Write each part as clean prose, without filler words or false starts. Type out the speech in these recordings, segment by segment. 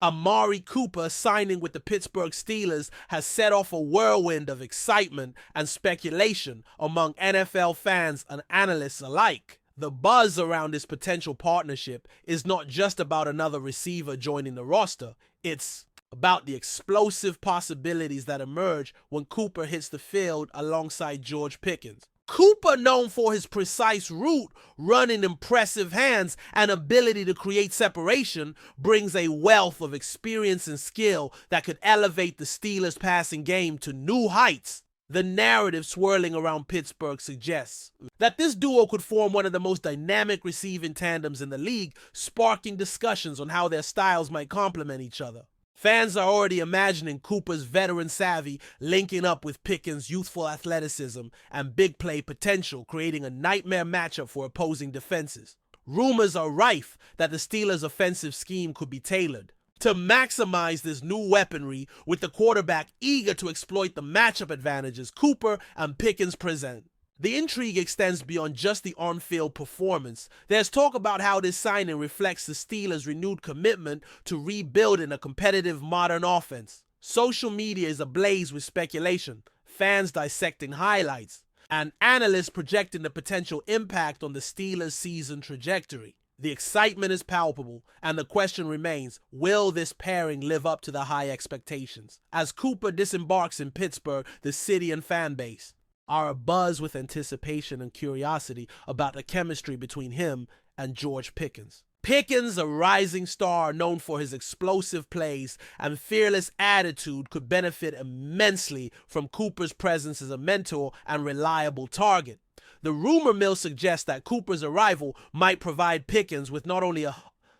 Amari Cooper signing with the Pittsburgh Steelers has set off a whirlwind of excitement and speculation among NFL fans and analysts alike. The buzz around this potential partnership is not just about another receiver joining the roster, it's about the explosive possibilities that emerge when Cooper hits the field alongside George Pickens. Cooper, known for his precise route, running impressive hands, and ability to create separation, brings a wealth of experience and skill that could elevate the Steelers' passing game to new heights. The narrative swirling around Pittsburgh suggests that this duo could form one of the most dynamic receiving tandems in the league, sparking discussions on how their styles might complement each other. Fans are already imagining Cooper's veteran savvy linking up with Pickens' youthful athleticism and big play potential, creating a nightmare matchup for opposing defenses. Rumors are rife that the Steelers' offensive scheme could be tailored to maximize this new weaponry, with the quarterback eager to exploit the matchup advantages Cooper and Pickens present. The intrigue extends beyond just the on-field performance. There's talk about how this signing reflects the Steelers' renewed commitment to rebuilding a competitive modern offense. Social media is ablaze with speculation, fans dissecting highlights, and analysts projecting the potential impact on the Steelers' season trajectory. The excitement is palpable, and the question remains, will this pairing live up to the high expectations? As Cooper disembarks in Pittsburgh, the city and fan base are abuzz with anticipation and curiosity about the chemistry between him and George Pickens. Pickens, a rising star known for his explosive plays and fearless attitude, could benefit immensely from Cooper's presence as a mentor and reliable target. The rumor mill suggests that Cooper's arrival might provide Pickens with not only a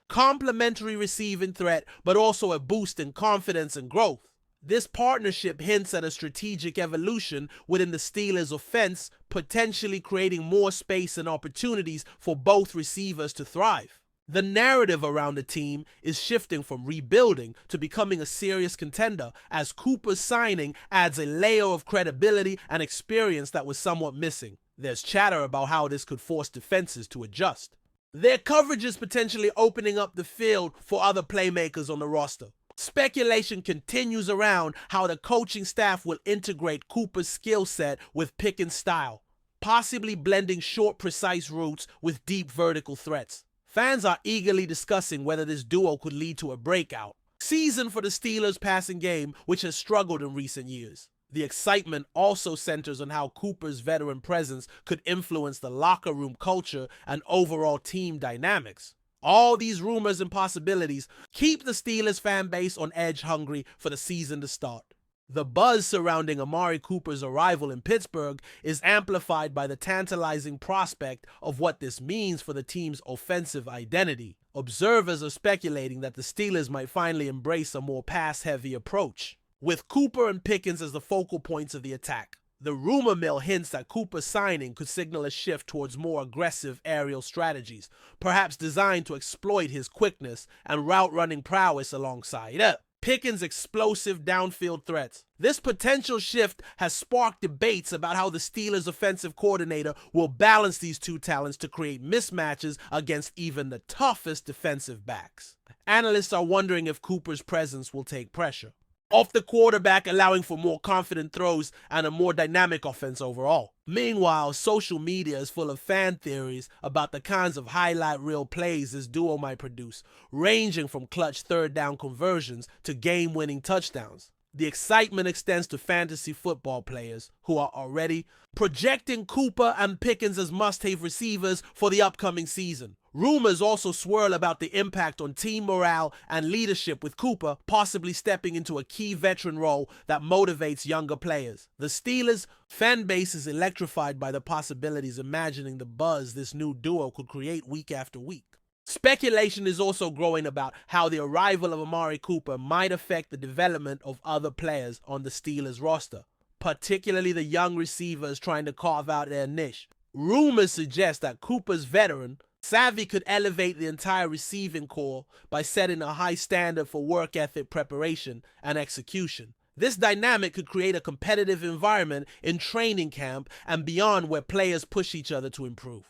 complementary receiving threat, but also a boost in confidence and growth. This partnership hints at a strategic evolution within the Steelers' offense, potentially creating more space and opportunities for both receivers to thrive. The narrative around the team is shifting from rebuilding to becoming a serious contender, as Cooper's signing adds a layer of credibility and experience that was somewhat missing. There's chatter about how this could force defenses to adjust. Their coverage is potentially opening up the field for other playmakers on the roster. Speculation continues around how the coaching staff will integrate Cooper's skill set with Pickens' style, possibly blending short, precise routes with deep vertical threats. Fans are eagerly discussing whether this duo could lead to a breakout season for the Steelers' passing game, which has struggled in recent years. The excitement also centers on how Cooper's veteran presence could influence the locker room culture and overall team dynamics. All these rumors and possibilities keep the Steelers fan base on edge, hungry for the season to start. The buzz surrounding Amari Cooper's arrival in Pittsburgh is amplified by the tantalizing prospect of what this means for the team's offensive identity. Observers are speculating that the Steelers might finally embrace a more pass-heavy approach, with Cooper and Pickens as the focal points of the attack. The rumor mill hints that Cooper's signing could signal a shift towards more aggressive aerial strategies, perhaps designed to exploit his quickness and route-running prowess alongside Pickens' explosive downfield threats. This potential shift has sparked debates about how the Steelers' offensive coordinator will balance these two talents to create mismatches against even the toughest defensive backs. Analysts are wondering if Cooper's presence will take pressure off the quarterback, allowing for more confident throws and a more dynamic offense overall. Meanwhile, social media is full of fan theories about the kinds of highlight reel plays this duo might produce, ranging from clutch third down conversions to game-winning touchdowns. The excitement extends to fantasy football players who are already projecting Cooper and Pickens as must-have receivers for the upcoming season. Rumors also swirl about the impact on team morale and leadership, with Cooper possibly stepping into a key veteran role that motivates younger players. The Steelers' fan base is electrified by the possibilities, imagining the buzz this new duo could create week after week. Speculation is also growing about how the arrival of Amari Cooper might affect the development of other players on the Steelers roster, particularly the young receivers trying to carve out their niche. Rumors suggest that Cooper's veteran savvy could elevate the entire receiving corps by setting a high standard for work ethic, preparation, and execution. This dynamic could create a competitive environment in training camp and beyond, where players push each other to improve.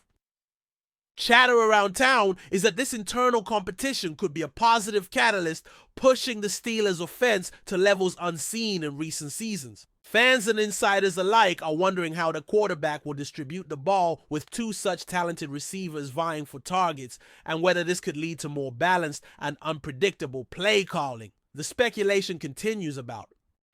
Chatter around town is that this internal competition could be a positive catalyst pushing the Steelers' offense to levels unseen in recent seasons. Fans and insiders alike are wondering how the quarterback will distribute the ball with two such talented receivers vying for targets, and whether this could lead to more balanced and unpredictable play calling. The speculation continues about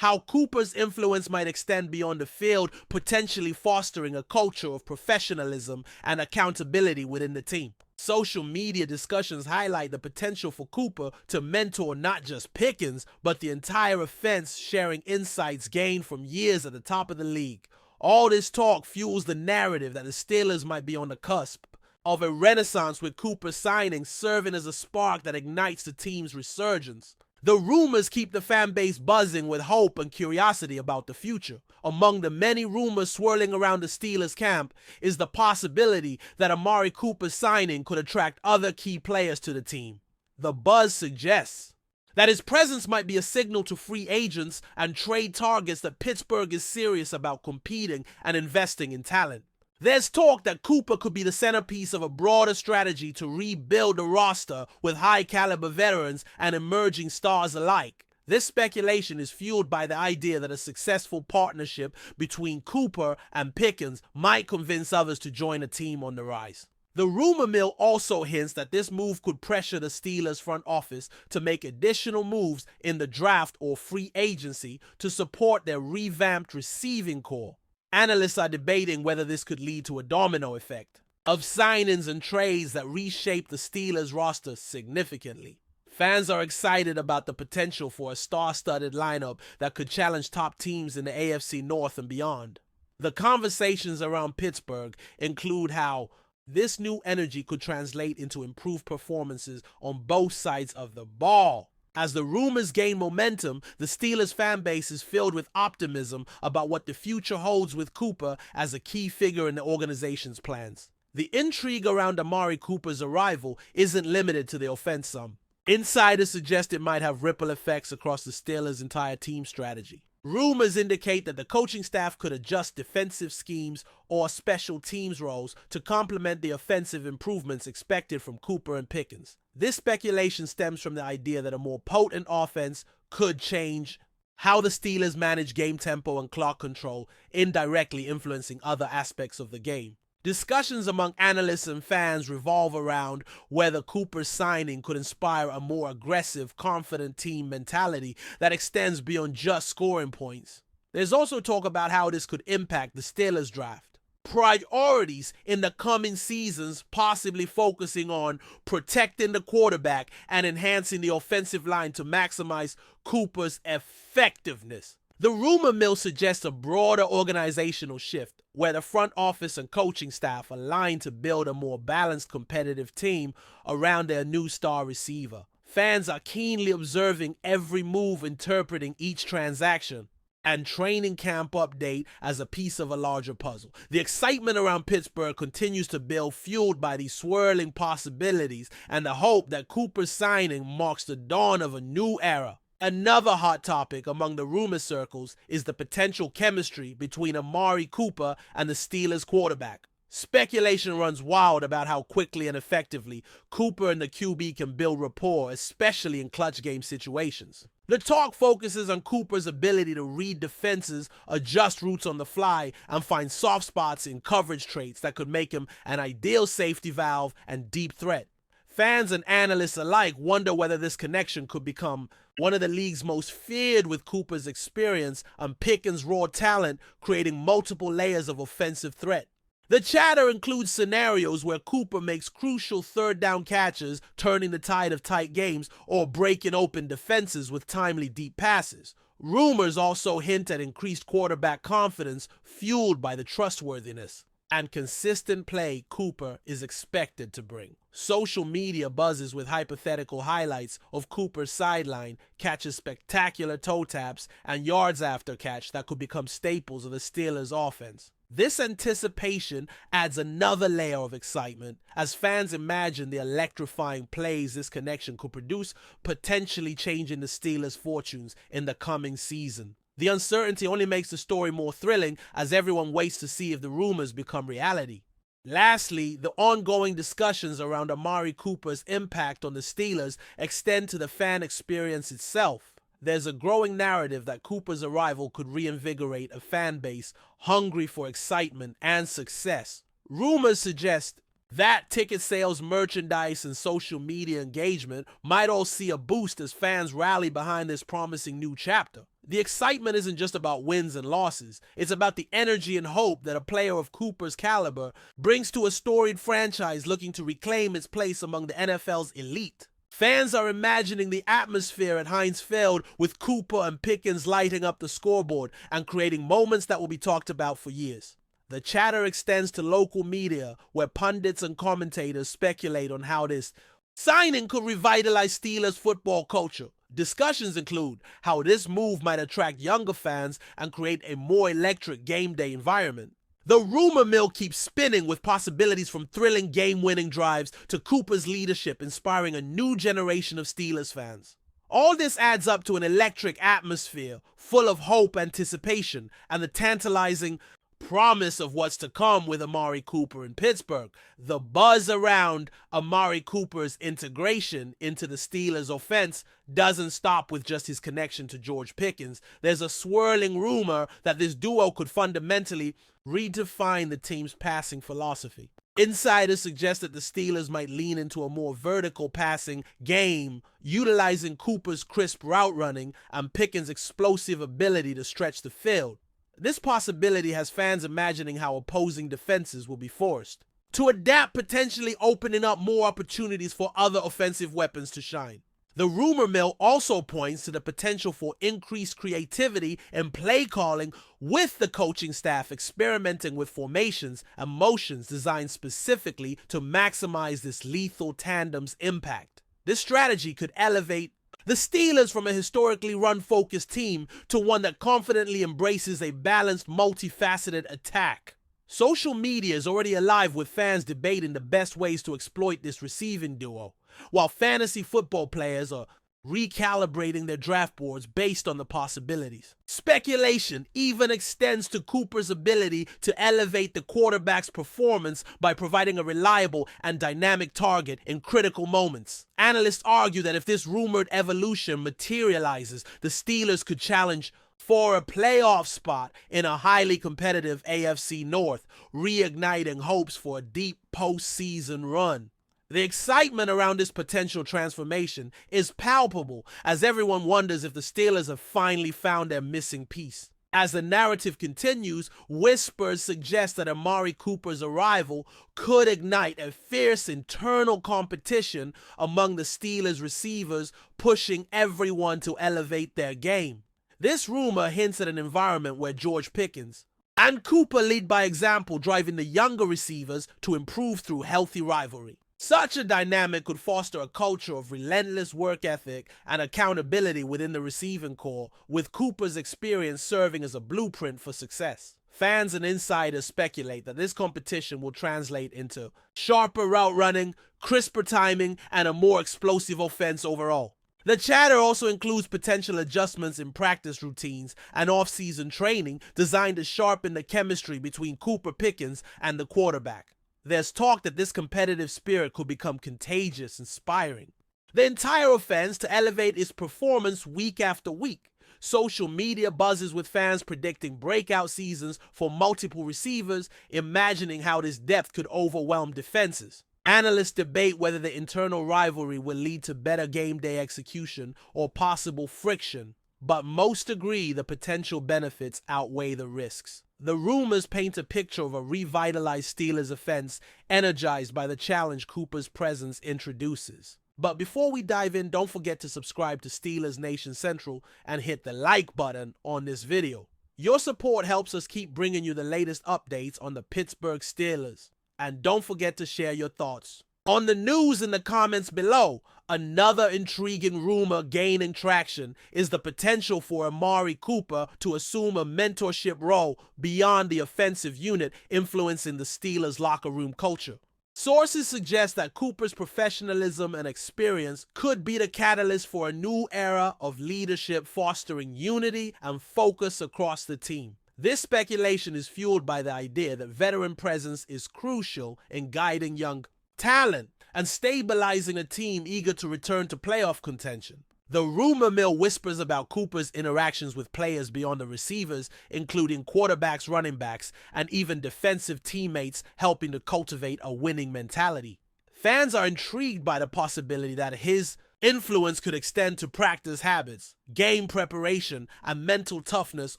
how Cooper's influence might extend beyond the field, potentially fostering a culture of professionalism and accountability within the team. Social media discussions highlight the potential for Cooper to mentor not just Pickens, but the entire offense, sharing insights gained from years at the top of the league. All this talk fuels the narrative that the Steelers might be on the cusp of a renaissance, with Cooper's signing serving as a spark that ignites the team's resurgence. The rumors keep the fan base buzzing with hope and curiosity about the future. Among the many rumors swirling around the Steelers camp is the possibility that Amari Cooper's signing could attract other key players to the team. The buzz suggests that his presence might be a signal to free agents and trade targets that Pittsburgh is serious about competing and investing in talent. There's talk that Cooper could be the centerpiece of a broader strategy to rebuild the roster with high-caliber veterans and emerging stars alike. This speculation is fueled by the idea that a successful partnership between Cooper and Pickens might convince others to join a team on the rise. The rumor mill also hints that this move could pressure the Steelers' front office to make additional moves in the draft or free agency to support their revamped receiving core. Analysts are debating whether this could lead to a domino effect of signings and trades that reshape the Steelers' roster significantly. Fans are excited about the potential for a star-studded lineup that could challenge top teams in the AFC North and beyond. The conversations around Pittsburgh include how this new energy could translate into improved performances on both sides of the ball. As the rumors gain momentum, the Steelers fan base is filled with optimism about what the future holds with Cooper as a key figure in the organization's plans. The intrigue around Amari Cooper's arrival isn't limited to the offense some. Insiders suggest it might have ripple effects across the Steelers' entire team strategy. Rumors indicate that the coaching staff could adjust defensive schemes or special teams roles to complement the offensive improvements expected from Cooper and Pickens. This speculation stems from the idea that a more potent offense could change how the Steelers manage game tempo and clock control, indirectly influencing other aspects of the game. Discussions among analysts and fans revolve around whether Cooper's signing could inspire a more aggressive, confident team mentality that extends beyond just scoring points. There's also talk about how this could impact the Steelers draft. Priorities in the coming seasons possibly focusing on protecting the quarterback and enhancing the offensive line to maximize Cooper's effectiveness. The rumor mill suggests a broader organizational shift, where the front office and coaching staff align to build a more balanced competitive team around their new star receiver. Fans are keenly observing every move, interpreting each transaction and training camp update as a piece of a larger puzzle. The excitement around Pittsburgh continues to build, fueled by these swirling possibilities and the hope that Cooper's signing marks the dawn of a new era. Another hot topic among the rumor circles is the potential chemistry between Amari Cooper and the Steelers quarterback. Speculation runs wild about how quickly and effectively Cooper and the QB can build rapport, especially in clutch game situations. The talk focuses on Cooper's ability to read defenses, adjust routes on the fly, and find soft spots in coverage traits that could make him an ideal safety valve and deep threat. Fans and analysts alike wonder whether this connection could become one of the league's most feared, with Cooper's experience and Pickens' raw talent creating multiple layers of offensive threat. The chatter includes scenarios where Cooper makes crucial third down catches, turning the tide of tight games, or breaking open defenses with timely deep passes. Rumors also hint at increased quarterback confidence, fueled by the trustworthiness and consistent play Cooper is expected to bring. Social media buzzes with hypothetical highlights of Cooper's sideline catches, spectacular toe taps, and yards after catch that could become staples of the Steelers' offense. This anticipation adds another layer of excitement as fans imagine the electrifying plays this connection could produce, potentially changing the Steelers' fortunes in the coming season. The uncertainty only makes the story more thrilling as everyone waits to see if the rumors become reality. Lastly, the ongoing discussions around Amari Cooper's impact on the Steelers extend to the fan experience itself. There's a growing narrative that Cooper's arrival could reinvigorate a fan base hungry for excitement and success. Rumors suggest that ticket sales, merchandise, and social media engagement might all see a boost as fans rally behind this promising new chapter. The excitement isn't just about wins and losses. It's about the energy and hope that a player of Cooper's caliber brings to a storied franchise looking to reclaim its place among the NFL's elite. Fans are imagining the atmosphere at Heinz Field with Cooper and Pickens lighting up the scoreboard and creating moments that will be talked about for years. The chatter extends to local media, where pundits and commentators speculate on how this signing could revitalize Steelers football culture. Discussions include how this move might attract younger fans and create a more electric game day environment. The rumor mill keeps spinning, with possibilities from thrilling game-winning drives to Cooper's leadership inspiring a new generation of Steelers fans. All this adds up to an electric atmosphere full of hope, anticipation, and the tantalizing promise of what's to come with Amari Cooper in Pittsburgh. The buzz around Amari Cooper's integration into the Steelers' offense doesn't stop with just his connection to George Pickens. There's a swirling rumor that this duo could fundamentally redefine the team's passing philosophy. Insiders suggest that the Steelers might lean into a more vertical passing game, utilizing Cooper's crisp route running and Pickens' explosive ability to stretch the field. This possibility has fans imagining how opposing defenses will be forced to adapt, potentially opening up more opportunities for other offensive weapons to shine. The rumor mill also points to the potential for increased creativity and play calling, with the coaching staff experimenting with formations and motions designed specifically to maximize this lethal tandem's impact. This strategy could elevate the Steelers from a historically run-focused team to one that confidently embraces a balanced, multifaceted attack. Social media is already alive, with fans debating the best ways to exploit this receiving duo, while fantasy football players are recalibrating their draft boards based on the possibilities. Speculation even extends to Cooper's ability to elevate the quarterback's performance by providing a reliable and dynamic target in critical moments. Analysts argue that if this rumored evolution materializes, the Steelers could challenge for a playoff spot in a highly competitive AFC North, reigniting hopes for a deep postseason run. The excitement around this potential transformation is palpable, as everyone wonders if the Steelers have finally found their missing piece. As the narrative continues, whispers suggest that Amari Cooper's arrival could ignite a fierce internal competition among the Steelers' receivers, pushing everyone to elevate their game. This rumor hints at an environment where George Pickens and Cooper lead by example, driving the younger receivers to improve through healthy rivalry. Such a dynamic could foster a culture of relentless work ethic and accountability within the receiving corps, with Cooper's experience serving as a blueprint for success. Fans and insiders speculate that this competition will translate into sharper route running, crisper timing, and a more explosive offense overall. The chatter also includes potential adjustments in practice routines and off-season training designed to sharpen the chemistry between Cooper, Pickens, and the quarterback. There's talk that this competitive spirit could become contagious, inspiring the entire offense to elevate its performance week after week. Social media buzzes with fans predicting breakout seasons for multiple receivers, imagining how this depth could overwhelm defenses. Analysts debate whether the internal rivalry will lead to better game day execution or possible friction, but most agree the potential benefits outweigh the risks. The rumors paint a picture of a revitalized Steelers offense energized by the challenge Cooper's presence introduces. But before we dive in, don't forget to subscribe to Steelers Nation Central and hit the like button on this video. Your support helps us keep bringing you the latest updates on the Pittsburgh Steelers. And don't forget to share your thoughts on the news in the comments below. Another intriguing rumor gaining traction is the potential for Amari Cooper to assume a mentorship role beyond the offensive unit, influencing the Steelers' locker room culture. Sources suggest that Cooper's professionalism and experience could be the catalyst for a new era of leadership, fostering unity and focus across the team. This speculation is fueled by the idea that veteran presence is crucial in guiding young talent and stabilizing a team eager to return to playoff contention. The rumor mill whispers about Cooper's interactions with players beyond the receivers, including quarterbacks, running backs, and even defensive teammates, helping to cultivate a winning mentality. Fans are intrigued by the possibility that his influence could extend to practice habits, game preparation, and mental toughness,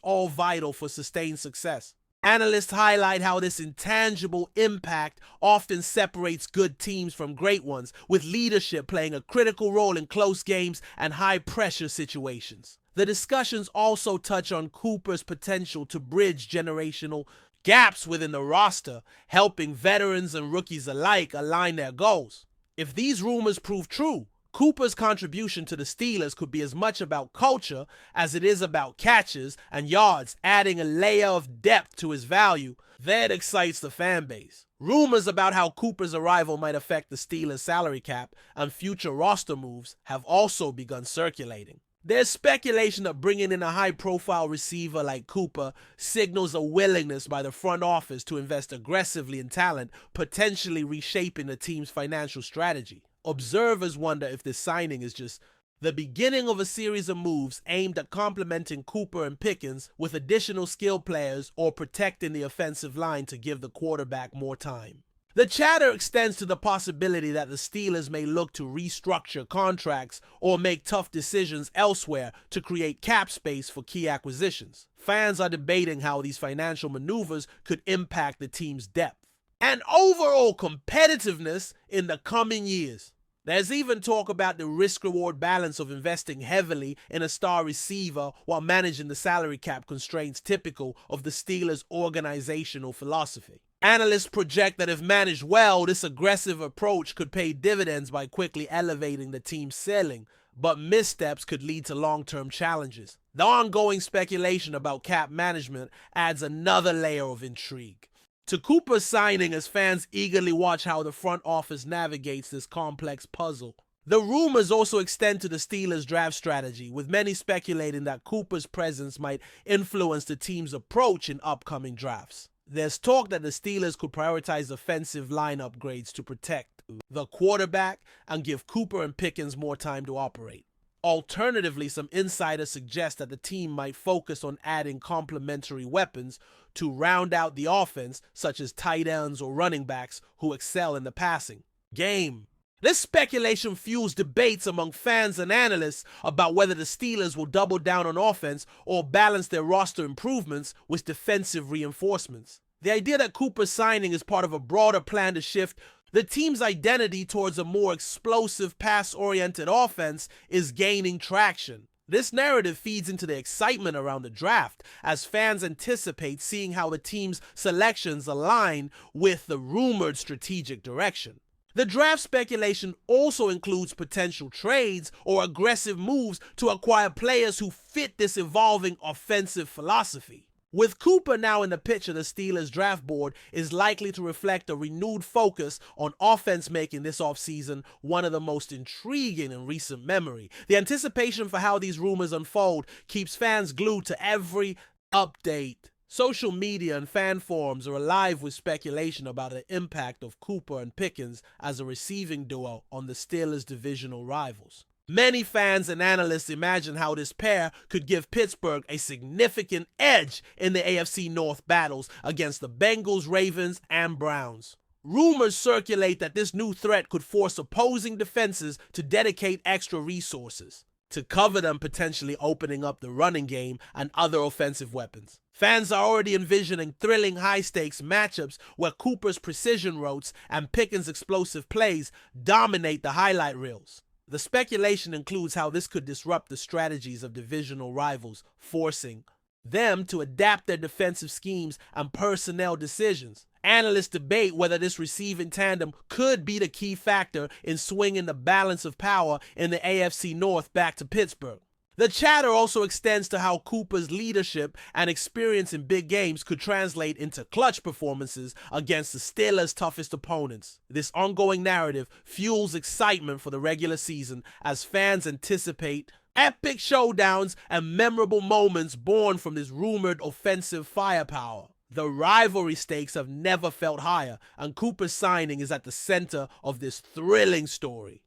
all vital for sustained success. Analysts highlight how this intangible impact often separates good teams from great ones, with leadership playing a critical role in close games and high-pressure situations. The discussions also touch on Cooper's potential to bridge generational gaps within the roster, helping veterans and rookies alike align their goals. If these rumors prove true, Cooper's contribution to the Steelers could be as much about culture as it is about catches and yards, adding a layer of depth to his value that excites the fan base. Rumors about how Cooper's arrival might affect the Steelers' salary cap and future roster moves have also begun circulating. There's speculation that bringing in a high-profile receiver like Cooper signals a willingness by the front office to invest aggressively in talent, potentially reshaping the team's financial strategy. Observers wonder if this signing is just the beginning of a series of moves aimed at complementing Cooper and Pickens with additional skill players or protecting the offensive line to give the quarterback more time. The chatter extends to the possibility that the Steelers may look to restructure contracts or make tough decisions elsewhere to create cap space for key acquisitions. Fans are debating how these financial maneuvers could impact the team's depth and overall competitiveness in the coming years. There's even talk about the risk-reward balance of investing heavily in a star receiver while managing the salary cap constraints typical of the Steelers' organizational philosophy. Analysts project that if managed well, this aggressive approach could pay dividends by quickly elevating the team's ceiling, but missteps could lead to long-term challenges. The ongoing speculation about cap management adds another layer of intrigue to Cooper's signing as fans eagerly watch how the front office navigates this complex puzzle. The rumors also extend to the Steelers' draft strategy, with many speculating that Cooper's presence might influence the team's approach in upcoming drafts. There's talk that the Steelers could prioritize offensive line upgrades to protect the quarterback and give Cooper and Pickens more time to operate. Alternatively, some insiders suggest that the team might focus on adding complementary weapons to round out the offense, such as tight ends or running backs who excel in the passing game. This speculation fuels debates among fans and analysts about whether the Steelers will double down on offense or balance their roster improvements with defensive reinforcements. The idea that Cooper's signing is part of a broader plan to shift the team's identity towards a more explosive, pass-oriented offense is gaining traction. This narrative feeds into the excitement around the draft as fans anticipate seeing how the team's selections align with the rumored strategic direction. The draft speculation also includes potential trades or aggressive moves to acquire players who fit this evolving offensive philosophy. With Cooper now in the picture, the Steelers draft board is likely to reflect a renewed focus on offense, making this offseason one of the most intriguing in recent memory. The anticipation for how these rumors unfold keeps fans glued to every update. Social media and fan forums are alive with speculation about the impact of Cooper and Pickens as a receiving duo on the Steelers' divisional rivals. Many fans and analysts imagine how this pair could give Pittsburgh a significant edge in the AFC North battles against the Bengals, Ravens, and Browns. Rumors circulate that this new threat could force opposing defenses to dedicate extra resources to cover them, potentially opening up the running game and other offensive weapons. Fans are already envisioning thrilling high-stakes matchups where Cooper's precision routes and Pickens' explosive plays dominate the highlight reels. The speculation includes how this could disrupt the strategies of divisional rivals, forcing them to adapt their defensive schemes and personnel decisions. Analysts debate whether this receiving tandem could be the key factor in swinging the balance of power in the AFC North back to Pittsburgh. The chatter also extends to how Cooper's leadership and experience in big games could translate into clutch performances against the Steelers' toughest opponents. This ongoing narrative fuels excitement for the regular season as fans anticipate Epic showdowns and memorable moments born from this rumored offensive firepower. The rivalry stakes have never felt higher, and Cooper's signing is at the center of this thrilling story.